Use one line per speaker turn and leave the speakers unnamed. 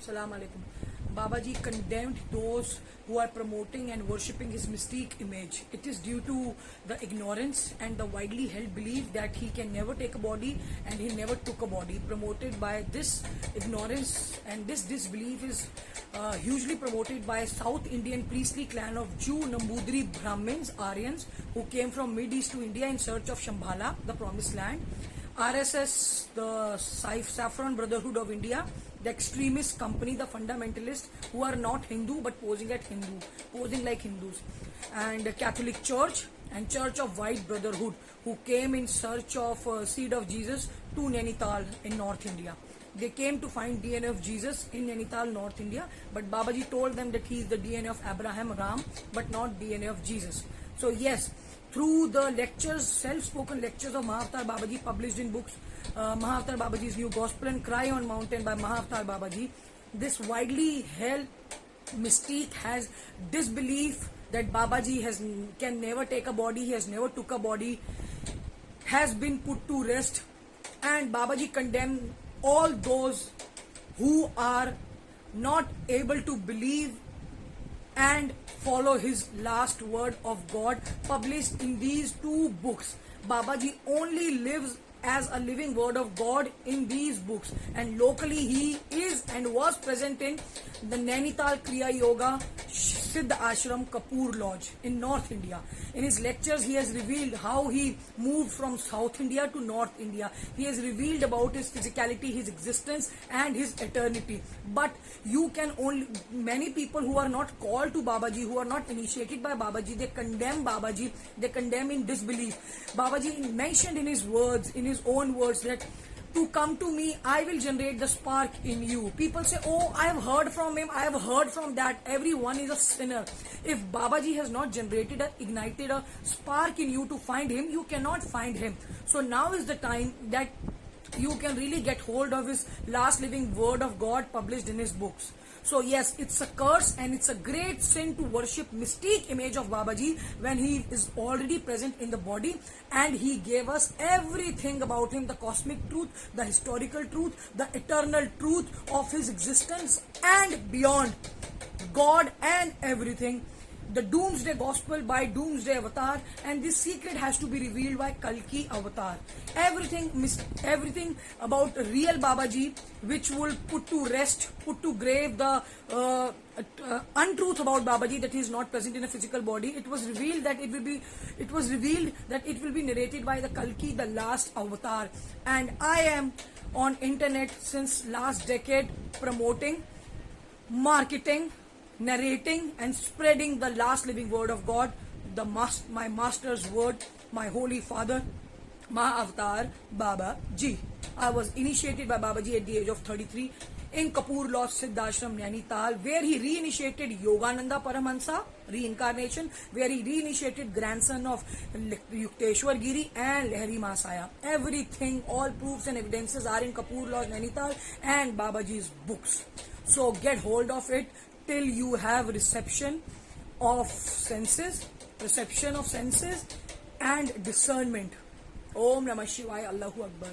Salam alaikum. Babaji condemned those who are promoting and worshipping his mystique image. It is due to the ignorance and the widely held belief that he can never take a body and he never took a body. Promoted by this ignorance and this disbelief is hugely promoted by South Indian priestly clan of Jew Nambudri Brahmins, Aryans, who came from Mid East to India in search of Shambhala, the promised land. RSS, the Saffron Brotherhood of India, the extremist company, the fundamentalists who are not Hindu but posing like Hindus, and the Catholic Church and Church of White Brotherhood who came in search of seed of Jesus to Nainital in North India. They came to find DNA of Jesus in Nainital, North India, but Babaji told them that he is the DNA of Abraham, Ram, but not DNA of Jesus. So yes, through the lectures, self-spoken lectures of Mahavatar Babaji published in books, Mahavatar Babaji's New Gospel and Cry on Mountain by Mahavatar Babaji, this widely held mystique has disbelief that Babaji can never take a body, he has never took a body, has been put to rest, and Babaji condemned all those who are not able to believe and follow his last word of God published in these two books. Babaji only lives as a living word of God in these books, and locally he is and was present in the Nainital Kriya Yoga Siddha Ashram Kapoor Lodge in North India. In his lectures he has revealed how he moved from South India to North India. He has revealed about his physicality, his existence and his eternity. But many people who are not called to Babaji, who are not initiated by Babaji, they condemn Babaji, they condemn in disbelief. Babaji mentioned in his own words that to come to me, I will generate the spark in you. People say, oh, I have heard from him, I have heard from that. Everyone is a sinner. If Babaji has not ignited a spark in you to find him, you cannot find him. So now is the time that you can really get hold of his last living word of God published in his books. So yes, it's a curse and it's a great sin to worship mystique image of Babaji when he is already present in the body, and he gave us everything about him, the cosmic truth, the historical truth, the eternal truth of his existence and beyond, God and everything. The Doomsday Gospel by Doomsday Avatar, and this secret has to be revealed by Kalki Avatar. Everything about real Babaji, which will put to rest, put to grave the untruth about Babaji, that he is not present in a physical body. It was revealed that it will be narrated by the Kalki, the last Avatar. And I am on internet since last decade promoting, marketing, narrating and spreading the last living word of God, my master's word, my holy father, Mahavatar Babaji. I was initiated by Babaji at the age of 33 in Kapoor Lodge Siddhashram Nainital, where he reinitiated Yogananda Paramahansa, reincarnation, where he reinitiated grandson of Yukteswar Giri and Lahari Masaya. Everything, all proofs and evidences are in Kapoor Lodge Nainital and Babaji's books. So get hold of it till you have perception of senses and discernment. Om Namah Shivaya, Allahu Akbar.